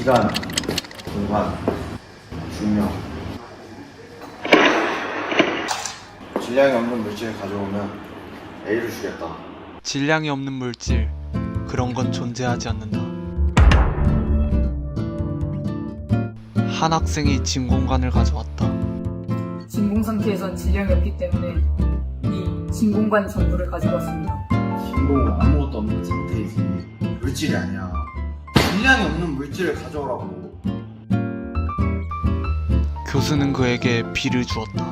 시간, 공간, 중력. 질량이 없는 물질을 가져오면 A를 주겠다. 질량이 없는 물질, 그런 건 존재하지 않는다. 한 학생이 진 공간을 가져왔다. 진공 상태에선 질량이 없기 때문에 이 진공관 전부를 가지고 왔습니다. 진공은 아무것도 없는 상태이지 물질이 아니야. 질량이 없는 물질을 가져오라고. 교수는 그에게 비를 주었다.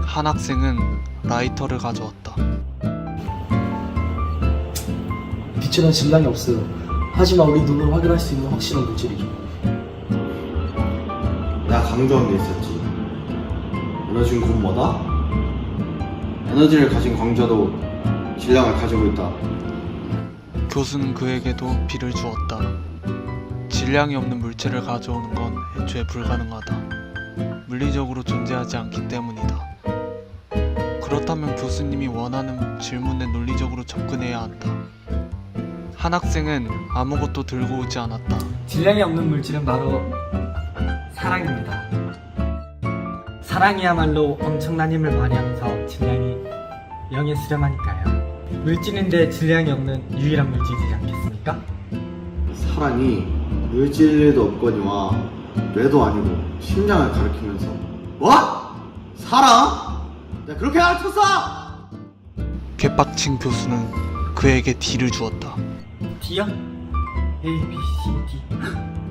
한 학생은 라이터를 가져왔다. 빛에는 질량이 없어요. 하지만 우리 눈으로 확인할 수 있는 확실한 물질이죠. 내가 강조한 게 있었지. 에너지는 곧 뭐다? 에너지를 가진 광자도 질량을 가지고 있다. 교수는 그에게도 비를 주었다. 질량이 없는 물체를 가져오는 건 애초에 불가능하다. 물리적으로 존재하지 않기 때문이다. 그렇다면 교수님이 원하는 질문에 논리적으로 접근해야 한다. 한 학생은 아무것도 들고 오지 않았다. 질량이 없는 물질은 바로 사랑입니다. 사랑이야말로 엄청난 힘을 발휘하면서 질량이 0에 수렴하니까요. 물질인데 질량이 없는 유일한 물질이지 않겠습니까? 사랑이 물질도 없거니와 뇌도 아니고 심장을 가리키면서 뭐? 사랑? 내가 그렇게 가르쳤어? 개빡친 교수는 그에게 D를 주었다. D요? A, B, C, D.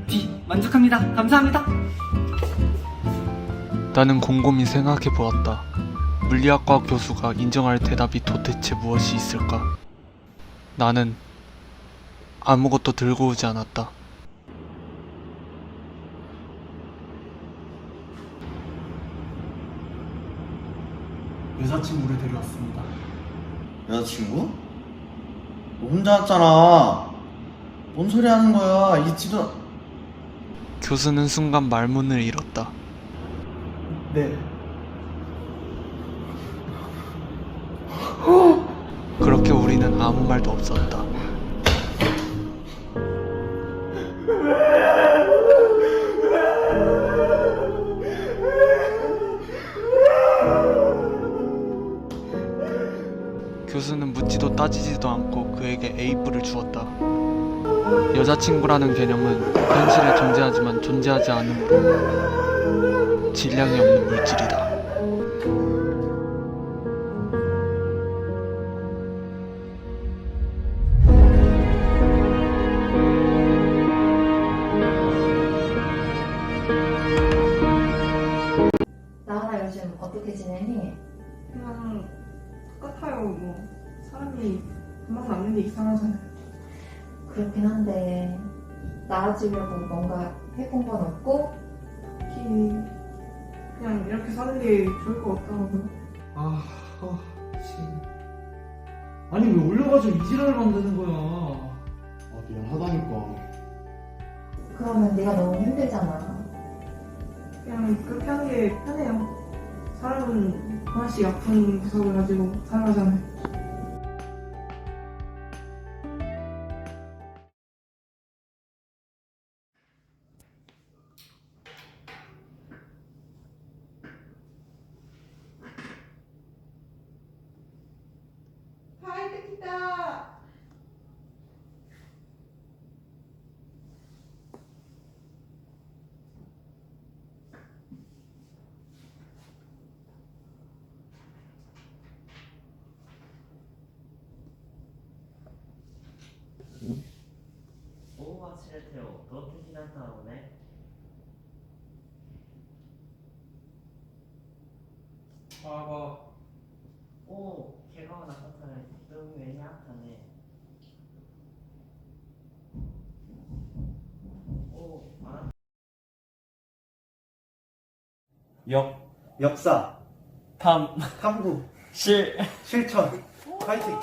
D 만족합니다. 감사합니다. 나는 곰곰이 생각해 보았다. 물리학과 교수가 인정할 대답이 도대체 무엇이 있을까? 나는 아무것도 들고 오지 않았다. 여자친구를 데려왔습니다. 여자친구? 너 혼자 왔잖아. 뭔 소리 하는 거야? 있지도. 교수는 순간 말문을 잃었다. 네. 그렇게 우리는 아무 말도 없었다. 교수는 묻지도 따지지도 않고 그에게 A뿔을 주었다. 여자친구라는 개념은 현실에 존재하지만 존재하지 않으므로 질량이 없는 물질이다. 나은아 요즘 어떻게 지내니? 그냥 똑같아요. 뭐 사람이 금방 낫는 게 이상하잖아요. 그렇긴 한데 나아지려고 뭔가 해본 건 없고? 특히 그냥 이렇게 사는 게 좋을 것 같더라고요. 아니 왜 올려가지고 이지랄을 만드는 거야? 미안하다니까. 그러면 네가 너무 힘들잖아. 그냥 그렇게 하는 게 편해요. 사람은 하나씩 아픈 구석을 가지고 살아가잖아요. 忘れてよ、どう的だったろうね。 오, 개가 나타나네. 너무 왜냐하네. 오, 아. 역사, 탐구, 실천, 파이팅!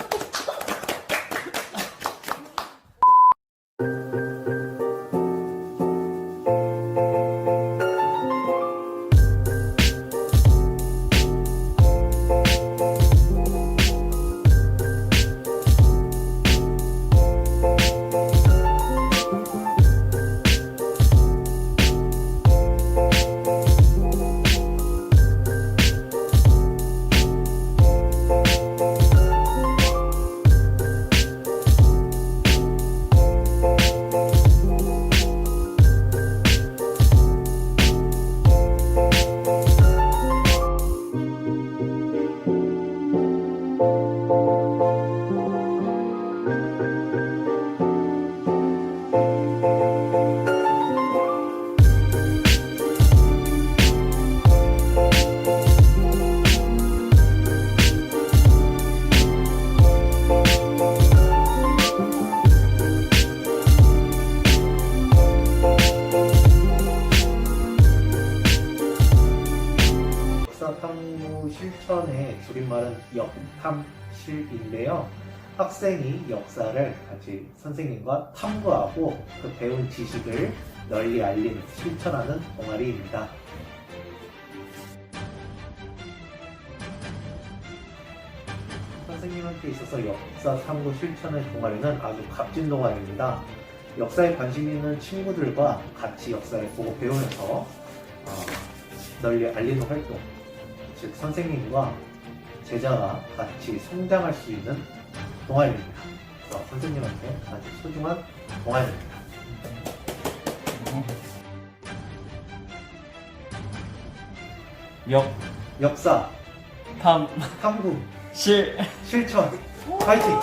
탐구 실천의 줄임말은 역탐실인데요. 학생이 역사를 같이 선생님과 탐구하고 그 배운 지식을 널리 알리는, 실천하는 동아리입니다. 선생님한테 있어서 역사 탐구 실천의 동아리는 아주 값진 동아리입니다. 역사에 관심 있는 친구들과 같이 역사를 보고 배우면서 널리 알리는 활동, 즉 선생님과 제자가 같이 성장할 수 있는 동아리입니다. 그래서 선생님한테 아주 소중한 동아리입니다. 역사, 탐구, 실천, 파이팅!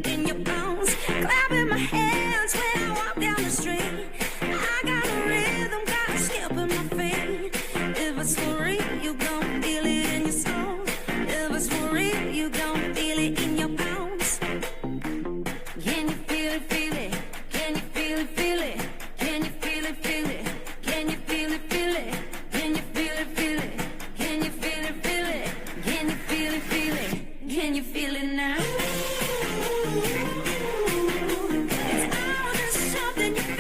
in your bones. Clapping my hands when I walk down the street. I got a rhythm, got a skip in my feet. If it's for real, you gon' feel it in your soul. If it's for real, you gon' feel it in your bones. Can you feel it, feel it? Can you feel it, feel it? Can you feel it, feel it? Can you feel it, feel it? Can you feel it, feel it? Can you feel it, feel it? Can you feel it, feel it? Can you feel it now? It's all just something you feel.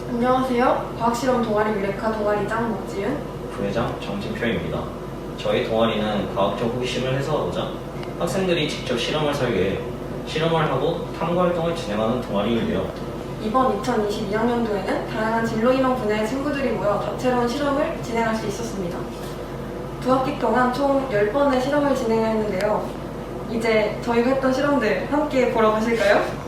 안녕하세요. 과학실험 동아리 유레카 동아리장 목지윤. 부회장 정진표입니다. 저희 동아리는 과학적 호기심을 해소하고자 학생들이 직접 실험을 설계해 실험을 하고 탐구 활동을 진행하는 동아리인데요. 이번 2022학년도에는 다양한 진로인원 분야의 친구들이 모여 다채로운 실험을 진행할 수 있었습니다. 두 학기 동안 총 10번의 실험을 진행했는데요. 이제 저희가 했던 실험들 함께 보러 가실까요?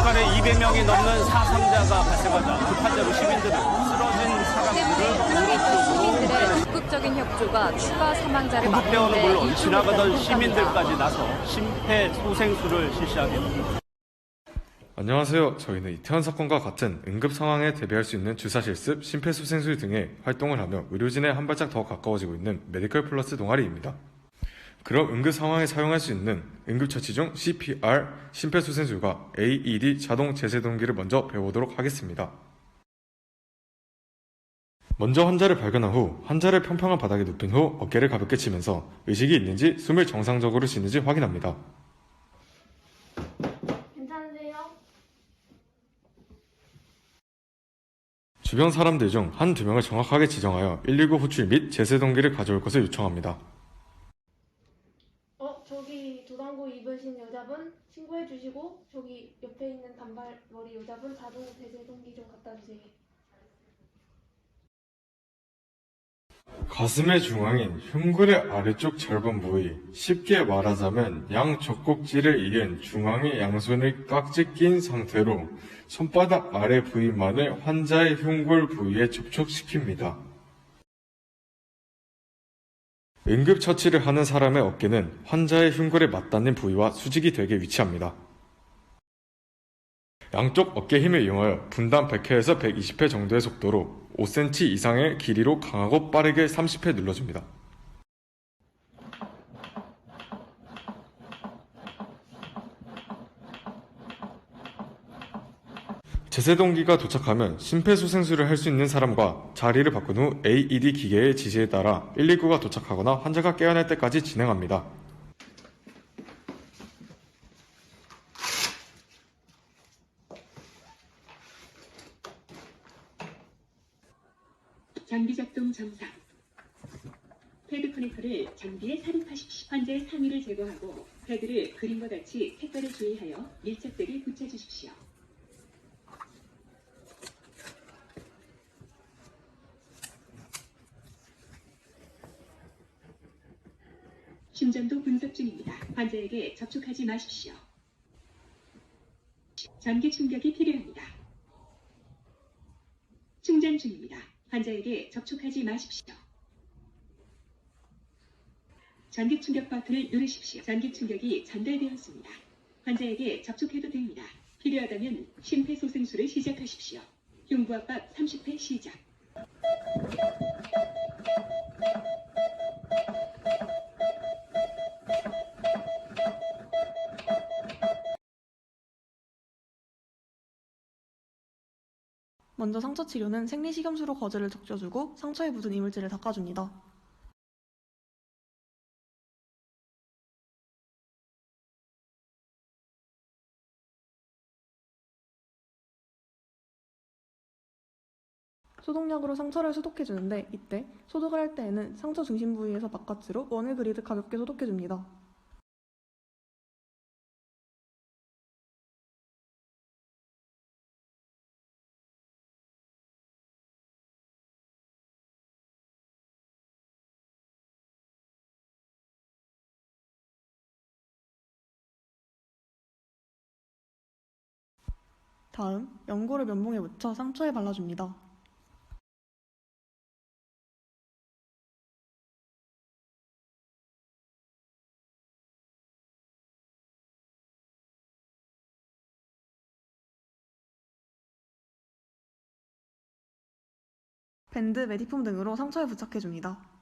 북한에 200명이 넘는 사상자가 발생하자 그 판자로 시민들은 쓰러진 사람들을 적극적인 협조가 추가 사망자를 구급대원은 막는 데 물론 일조했다는 지나가던 평가입니다. 시민들까지 나서 심폐소생술을 실시하게 됩니다. 안녕하세요. 저희는 이태원 사건과 같은 응급 상황에 대비할 수 있는 주사 실습, 심폐소생술 등의 활동을 하며 의료진에 한 발짝 더 가까워지고 있는 메디컬 플러스 동아리입니다. 그럼 응급 상황에 사용할 수 있는 응급처치 중 CPR, 심폐소생술과 AED 자동 제세동기를 먼저 배워보도록 하겠습니다. 먼저 환자를 발견한 후 환자를 평평한 바닥에 눕힌 후 어깨를 가볍게 치면서 의식이 있는지 숨을 정상적으로 쉬는지 확인합니다. 괜찮으세요? 주변 사람들 중 한두 명을 정확하게 지정하여 119 호출 및 제세동기를 가져올 것을 요청합니다. 저기 도당구 입으신 여자분 신고해 주시고 저기 옆에 있는 단발머리 여자분 자동 제세동기 좀 갖다 주세요. 가슴의 중앙인 흉골의 아래쪽 절반 부위, 쉽게 말하자면 양 젖꼭지를 이은 중앙의 양손을 깍지 낀 상태로 손바닥 아래 부위만을 환자의 흉골 부위에 접촉시킵니다. 응급처치를 하는 사람의 어깨는 환자의 흉골에 맞닿는 부위와 수직이 되게 위치합니다. 양쪽 어깨 힘을 이용하여 분당 100회에서 120회 정도의 속도로 5cm 이상의 길이로 강하고 빠르게 30회 눌러줍니다. 제세동기가 도착하면 심폐소생술을 할 수 있는 사람과 자리를 바꾼 후 AED 기계의 지시에 따라 119가 도착하거나 환자가 깨어날 때까지 진행합니다. 장비 작동 정상. 패드 커넥터를 장비에 삽입하십시오. 환자의 상의를 제거하고 패드를 그림과 같이 색깔에 주의하여 밀착되게 붙여주십시오. 심전도 분석 중입니다. 환자에게 접촉하지 마십시오. 전기 충격이 필요합니다. 충전 중입니다. 환자에게 접촉하지 마십시오. 전기 충격 버튼을 누르십시오. 전기 충격이 전달되었습니다. 환자에게 접촉해도 됩니다. 필요하다면 심폐소생술을 시작하십시오. 흉부 압박 30회 시작. 먼저 상처 치료는 생리식염수로 거즈를 적셔주고 상처에 묻은 이물질을 닦아줍니다. 소독약으로 상처를 소독해주는데 이때 소독을 할 때에는 상처 중심 부위에서 바깥으로 원을 그리듯 가볍게 소독해줍니다. 다음, 연고를 면봉에 묻혀 상처에 발라줍니다. 밴드, 메디폼 등으로 상처에 부착해줍니다.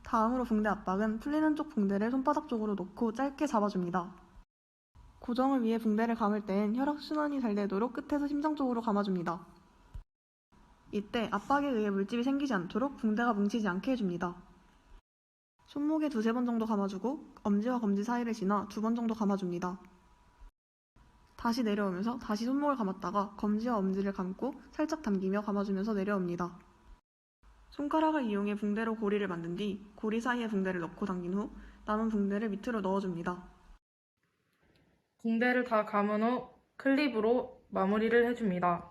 다음으로 붕대 압박은 풀리는 쪽 붕대를 손바닥 쪽으로 놓고 짧게 잡아줍니다. 고정을 위해 붕대를 감을 땐 혈액순환이 잘 되도록 끝에서 심장 쪽으로 감아줍니다. 이때 압박에 의해 물집이 생기지 않도록 붕대가 뭉치지 않게 해줍니다. 손목에 2-3번 정도 감아주고 엄지와 검지 사이를 지나 2번 정도 감아줍니다. 다시 내려오면서 다시 손목을 감았다가 검지와 엄지를 감고 살짝 당기며 감아주면서 내려옵니다. 손가락을 이용해 붕대로 고리를 만든 뒤 고리 사이에 붕대를 넣고 당긴 후 남은 붕대를 밑으로 넣어줍니다. 붕대를 다 감은 후 클립으로 마무리를 해줍니다.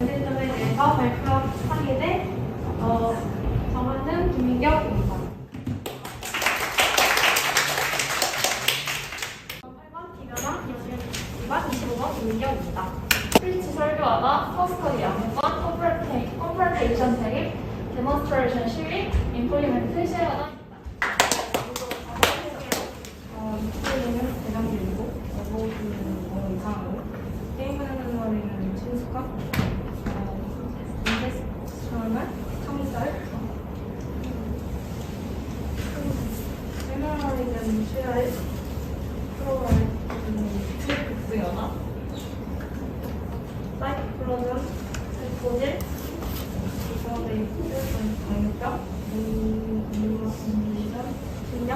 점에 대해서 발표하게 된 정하는 김민경입니다. 8번 김연아, 2번 25번 김민경입니다. 스피치 설교하다, 포스터디 양육관, 컴프레테이션 대립, 데몬스트레이션 시위, 임플리멘트 시행하다. 목소리는 대장들이고 여보는 너무 이상하고 게임을 하는 머리는 친숙한 인테스션은 청살 세미머리는 슈라의 프로그램 트릭스여나 사이클로는 세포질 이거는 강력병 인류전 실력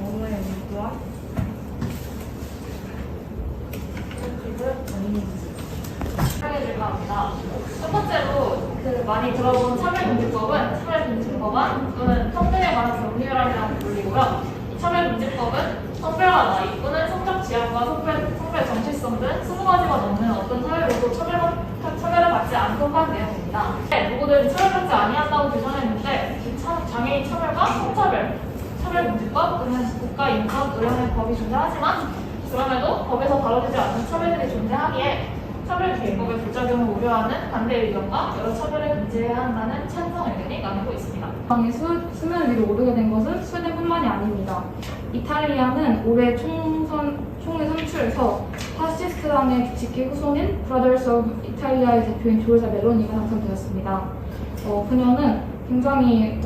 오늘의 물과 하게 합니다. 첫 번째로 많이 들어본 차별금지법은 차별금지법안 또는 성등에 관한 법률이라고 불리고요. 이 차별금지법은 성별과 나이 또는 성적 지향과 성별 정체성 등 20가지가 넘는 어떤 사회로도 차별을 받지 않도록 한 내용입니다. 누구든 차별받지 아니한다고 규정했는데 장애인 차별과 성차별 차별금지법 또는 국가인권의료법이 존재하지만 그럼에도 법에서 다뤄지지 않는 차별들이 존재하기에 차별계획법의 부작용을 우려하는 반대 의견과 여러 차별을 금지해야 한다는 찬성 의견이 나누고 있습니다. 수면 위로 오르게 된 것은 스웨덴뿐만이 아닙니다. 이탈리아는 올해 총회 선출에서 파시스트당의 직계 후손인 브라더스 오브 이탈리아의 대표인 조르자 멜로니가 당선되었습니다. 그녀는 굉장히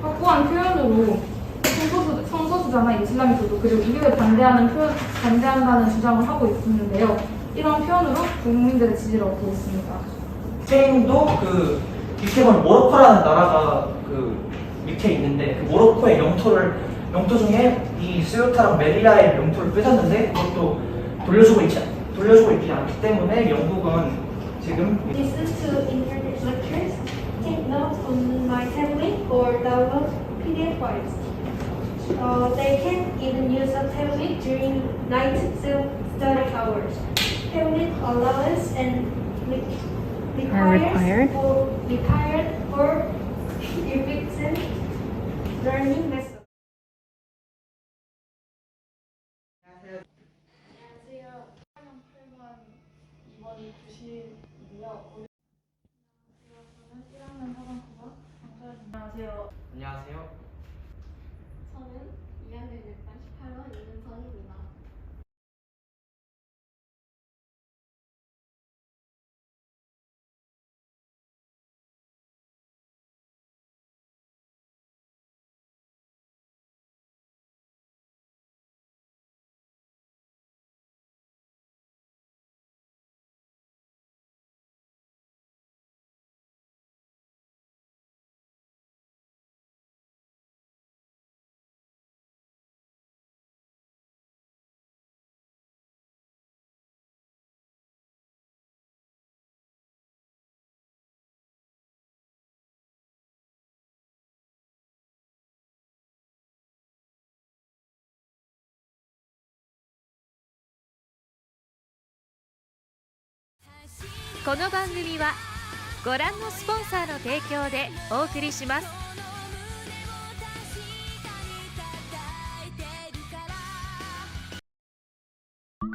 확고한 표현으로 성소수자나 이슬람교도 그리고 이교에 반대한다는 주장을 하고 있는데요. 이런 표현으로 국민들의 지지를 얻고 있습니다. 스페인도 밑에 보면 모로코라는 나라가 밑에 있는데 그 모로코의 영토 중에 이 스요타랑 멜리라의 영토를 뺏었는데 그것도 돌려주고 있지 않기 때문에 영국은 지금 Listen to internet lectures, take notes on my tablet or download PDF files. They can even use a tablet during night study hours. Tablet allowance and required for efficient learning method. 안녕하세요. 8번 2번이 90이고요. 저는 1학년 4반 9번 안녕하세요. 안녕하세요. 저는 2학년 6반 18번 이은성입니다.この番組はご覧のスポンサーの提供でお送りします。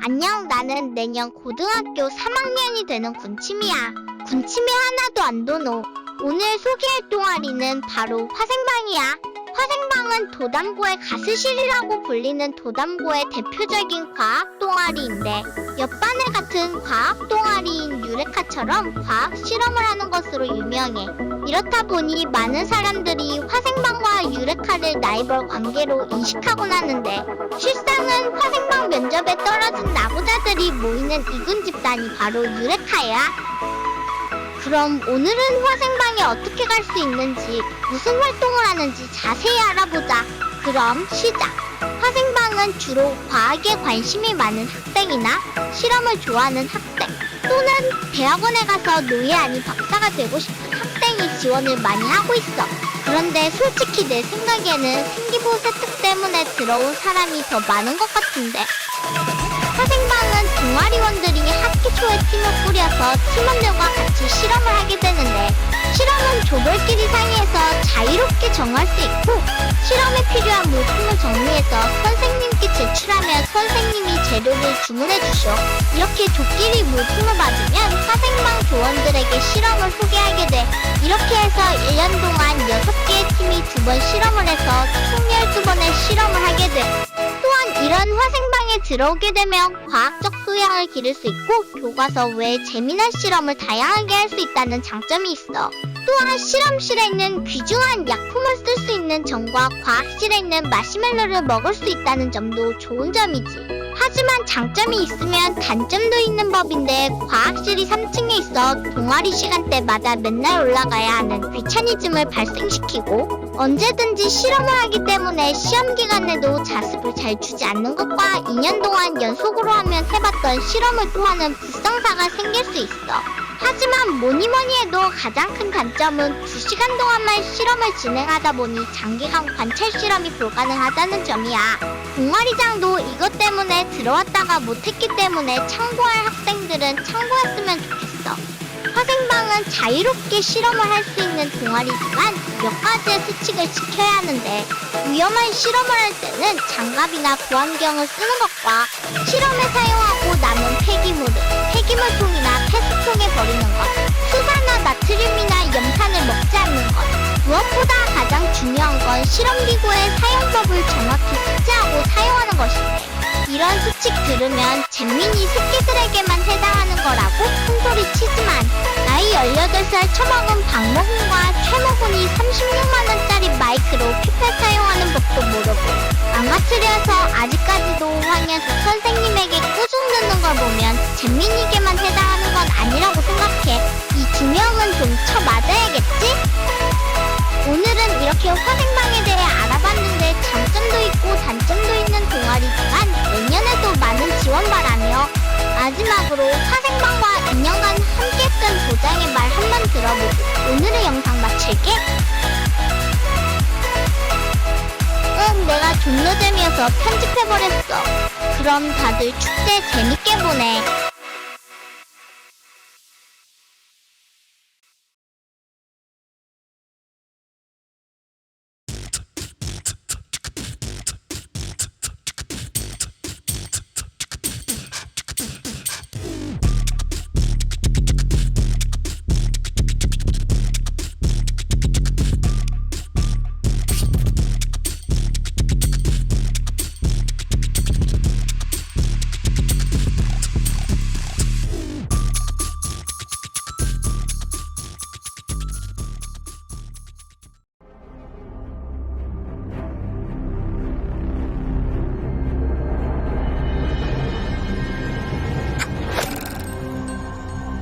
안녕, 나는 내년 고등학교 3학년이 되는 군침이야. 군침이 하나도 안 도노. 오늘 소개할 동아리는 바로 화생방이야. 화생방은 도담고의 가스실이라고 불리는 도담고의 대표적인 과학 동아리인데 옆반에 같은 과학 동아리인 유레카처럼 과학 실험을 하는 것으로 유명해. 이렇다 보니 많은 사람들이 화생방과 유레카를 라이벌 관계로 인식하곤 하는데 실상은 화생방 면접에 떨어진 나부자들이 모이는 이군 집단이 바로 유레카야. 그럼 오늘은 화생방에 어떻게 갈 수 있는지, 무슨 활동을 하는지 자세히 알아보자. 그럼 시작! 화생방은 주로 과학에 관심이 많은 학생이나 실험을 좋아하는 학생 또는 대학원에 가서 노예 아닌 박사가 되고 싶은 학생이 지원을 많이 하고 있어. 그런데 솔직히 내 생각에는 생기부 세특 때문에 들어온 사람이 더 많은 것 같은데. 화생방은 동아리원들이 학기 초에 팀을 꾸려서 팀원들과 같이 실험을 하게 되는데 실험은 조별끼리 상의해서 자유롭게 정할 수 있고 실험에 필요한 물품을 정리해서 선생님께 제출하면 선생님이 재료를 주문해 주시오. 이렇게 조끼리 물품을 받으면 화생방 조원들에게 실험을 소개하게 돼 이렇게 해서 1년 동안 6개의 팀이 2번 실험을 해서 총 12번의 실험을 하게 돼. 또한 이런 화생방에 들어오게 되면 과학적 소양을 기를 수 있고 교과서 외에 재미난 실험을 다양하게 할 수 있다는 장점이 있어. 또한 실험실에 있는 귀중한 약품을 쓸 수 있는 점과 과학실에 있는 마시멜로를 먹을 수 있다는 점도 좋은 점이지. 하지만 장점이 있으면 단점도 있는 법인데 과학실이 3층에 있어 동아리 시간대마다 맨날 올라가야 하는 귀차니즘을 발생시키고 언제든지 실험을 하기 때문에 시험 기간에도 자습을 잘 주지 않는 것과 2년 동안 연속으로 하면 해봤던 실험을 또 하는 불상사가 생길 수 있어. 하지만 뭐니뭐니 해도 가장 큰 단점은 2시간 동안만 실험을 진행하다 보니 장기간 관찰 실험이 불가능하다는 점이야. 동아리장도 이것 때문에 들어왔다가 못했기 때문에 참고할 학생들은 참고했으면 좋겠어. 화생방은 자유롭게 실험을 할 수 있는 동아리지만 몇 가지의 수칙을 지켜야 하는데 위험한 실험을 할 때는 장갑이나 보안경을 쓰는 것과 실험에 사용하고 남은 폐기물통이나 폐수통에 버리는 것, 수산화 나트륨이나 염산을 먹지 않는 것, 무엇보다 가장 중요한 건 실험기구의 사용법을 정확히 숙지하고 사용하는 것인데 이런 수칙 들으면 잼민이 새끼들에게만 해당하는 거라고 큰소리 치지만 나이 18살 처먹은 박모훈과 최모훈이 36만원짜리 마이크로 피펫 사용하는 법도 모르고 망가뜨려서 아직까지도 황현수 선생님에게 꾸중 듣는 걸 보면 잼민이에게만 해당하는 건 아니라고 생각해. 이 두 명은 좀 쳐맞아야겠지? 오늘은 이렇게 화생방에 대해 알아봤는데 장점도 있고 단점도 있는 동아리지만 내년에도 많은 지원 바라며 마지막으로 화생방과 2년간 함께했던 도장의 말 한번 들어보고 오늘의 영상 마칠게. 내가 존나 재미어서 편집해버렸어. 그럼 다들 축제 재밌게 보내.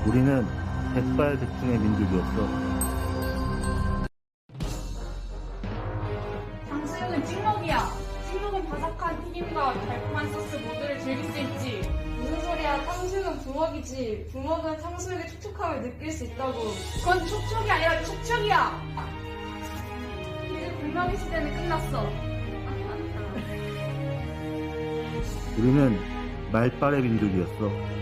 우리는 백발백중의 민족이었어. 탕수육은 찍먹이야. 찍먹은 바삭한 튀김과 달콤한 소스 모두를 즐길 수 있지. 무슨 소리야? 탕수육은 부먹이지. 부먹은 탕수육의 촉촉함을 느낄 수 있다고. 그건 촉촉이 아니라 촉촉이야. 이제 불명의 시대는 끝났어. 우리는 말빨의 민족이었어.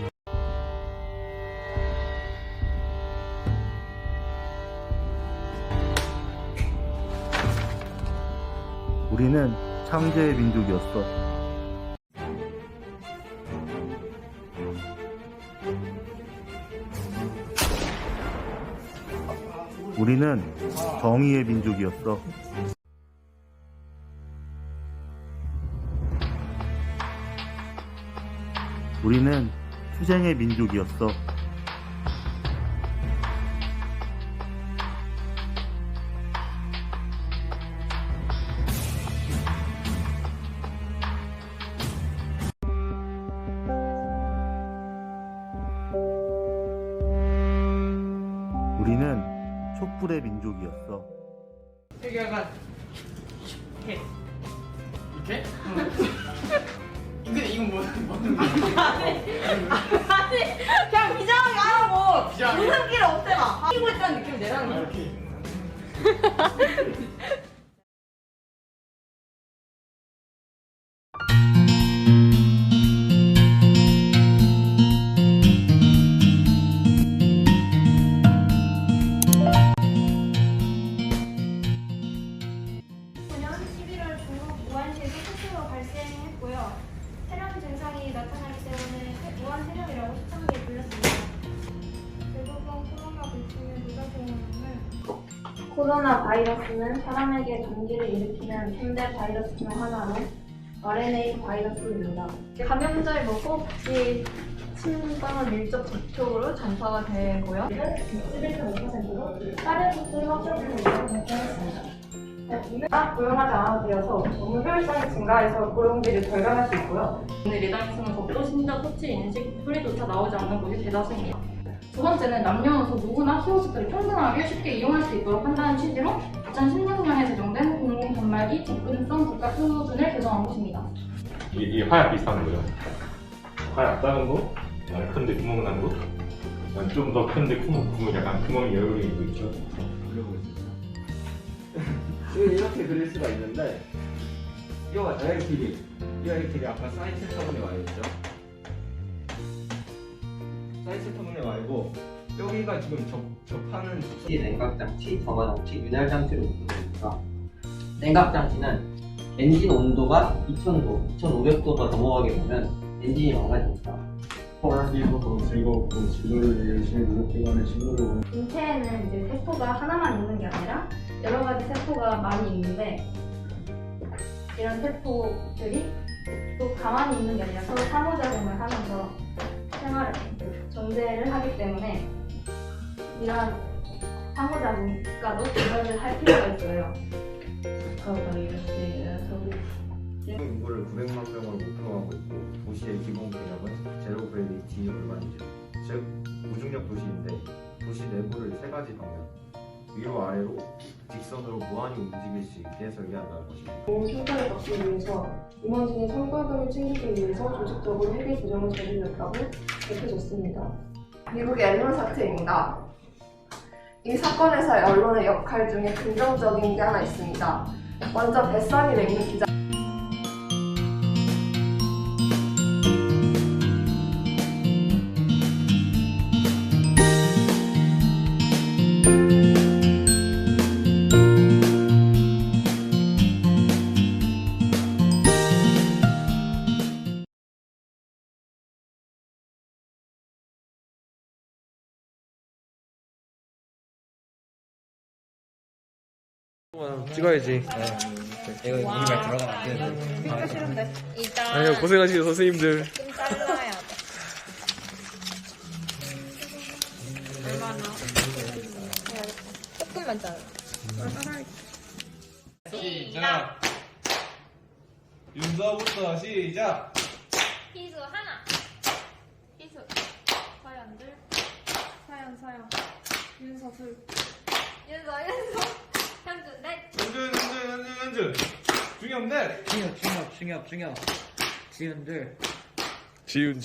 우리는 창제의 민족이었어. 우리는 정의의 민족이었어. 우리는 투쟁의 민족이었어. 우리는 촛불의 민족이었어. 여기 약간 이렇게 이렇게? 근데 이건 뭐는 아니 그냥 비장하게 하라고. 무슨기를 없애봐. 하고 있다는 느낌을 내라는 거야. 코로나 바이러스는 사람에게 감기를 일으키는 3대 바이러스 중 하나로 RNA 바이러스입니다. 감염자의 호흡기 침과 밀접 접촉으로 전파가 되고요. 61.5%로 다른 수술 확산률을 발생했습니다. 고용하지 않아도 되어서 업무 효율성이 증가해서 고용비를 절감할 수 있고요. 오늘 예당에서는 법도 신자 토치 인식 풀이조차 나오지 않는 곳이 대다수입니다. 두 번째는 남녀노소 누구나 키오스크를 평등하게 쉽게 이용할 수 있도록 한다는 취지로 2016년에 제정된 공공 단말기 접근성 국가 표준을 개정한 것입니다. 이게 화약 비슷한 거예요. 화약 작은 거, 큰데 구멍 난 거, 좀 더 큰데 구멍 약간 구멍이 여러 개 있죠. 지금 이렇게 그릴 수가 있는데 이거가 저의 길이, 이거의 길이 아까 사이즈 터분에 와 있죠. 사이즈 터분에 와 있고 여기가 지금 접하는 냉각장치, 점화장치, 윤활장치로 구분됩니다. 냉각장치는 엔진 온도가 2,500도가 넘어가게 되면 엔진이 망가집니다. 더 즐겁고 진로를 열심히 노력해가는 친구를 인체에는 이제 세포가 하나만 있는 게 아니라 여러 가지 세포가 많이 있는데 이런 세포들이 또 가만히 있는 게 아니라 서로 상호작용을 하면서 생활을 존재를 하기 때문에 이러한 상호작용과도 조절을 할 필요가 있어요. 인구를 900만 명으로 목표로 하고 있고 도시의 기본 개념은 제로 그래비티 urban이죠. 즉 무중력 도시인데 도시 내부를 세 가지 방면 위로 아래로 직선으로 무한히 움직일 수 있게 설계한다는 것입니다. 생산을 막기 위해서 임원진이 성과금을 챙기기 위해서 조직적으로 회계 조정을 저질렀다고 밝혀졌습니다. 미국의 앨런 사태입니다. 이 사건에서의 언론의 역할 중에 긍정적인 게 하나 있습니다. 먼저 뱃살이 맹는 기자. 찍어야지. 이거 우리 말 들어가면 안 되는데. 찍기 싫은데. 일단 아니요, 고생하시죠 선생님들. 좀 잘라야 돼. 얼마나? 조금만 잘라. 시작. 윤서부터 시작. 희수 하나. 희수. 서연들. 서연. 윤서 둘. 윤서. 현주 넷. 현준. 중엽 넷. 중엽. 지은들. 지훈.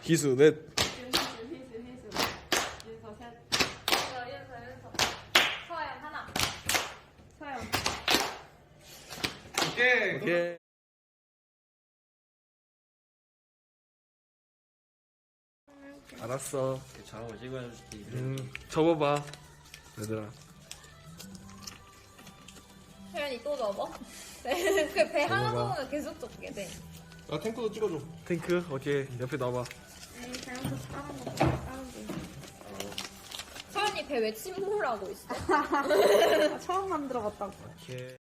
희수 넷. 희수. 윤서 셋. 윤서. 서연 하나. 서연. 오케이. 알았어. 잘하고 찍어야지. 접어봐, 얘들아. 혜연이 또 접어? 그 배 하나 접어봐. 접으면 계속 접게 돼. 아 탱크도 찍어줘. 탱크 오케이. 옆에 놔봐. 잘못해서 다른 거 다른 게. 서연이 배 왜 침몰하고 있어? 처음 만들어봤다고. 오케이.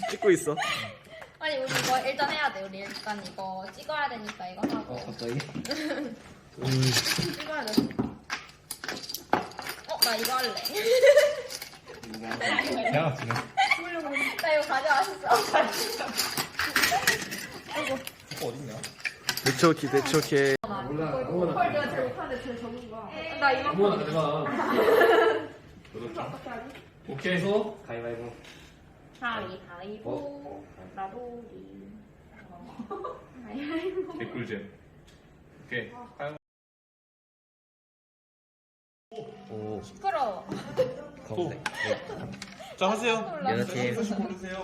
찍고 있어. 아니 우리 이거 일단 해야 돼. 우리 일단 이거 찍어야 되니까 이거 하고. 갑자기? 찍어야 돼. 나 이거 할래. 야 지금. 나 이거 가져왔어. 아이고. 거 어딨냐? 대초키. 몰라. 헐 내가 제일 못하는데 제일 적은 거야. 나 이거. 뭐야 내가. 오케이 해서 가위바위보. 가위바위보. 나보기. 가위바위보. 개꿀잼. 오케이. 오. 시끄러워. 가운데. 자 하세요. 여자팀. 고르세요.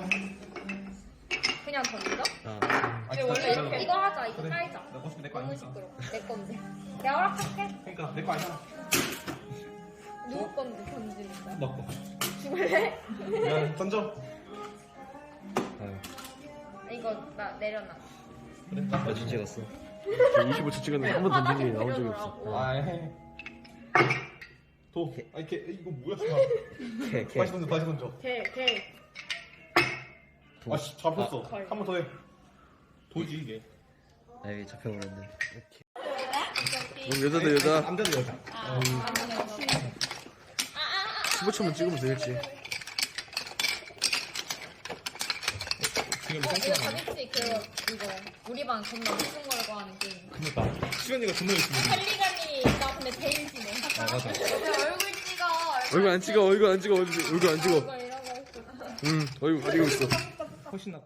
그냥 던져? 아, 원래 이거 하자. 이거 깔자. 내 거 너무 아니까. 시끄러워. 내 건데. 내가 허락할게. 그러니까 내 거 아니야. 누구 건데 던지는 거야? 너 거. 죽을래? 야 던져. 이거 나 내려놔. 그래? 몇 초 찍었어? 25초 찍었는데 한 번 던진 게 나온 적이 없어. 아, 해. 도. 아 이게 이거 뭐야? 개. 다시 던져. 개. 아씨 잡혔어. 아, 걸. 한 번 더 해. 도지 이게. 아 여기 잡혀버렸네. 여자들 여자. 남자들 여자. 스포츠만 찍으면 되겠지. 이거 다비치 이거 우리 반 겁나 무슨 걸고 하는 게임. 그니까 수현이가 존나 열심히. 할리갈리 나 근데 제일 지네. 맞아. 얼굴 찍어. 얼굴 안 찍어. 얼굴 이러고 있어. 얼굴 가리고 있어. 훨씬 낫다.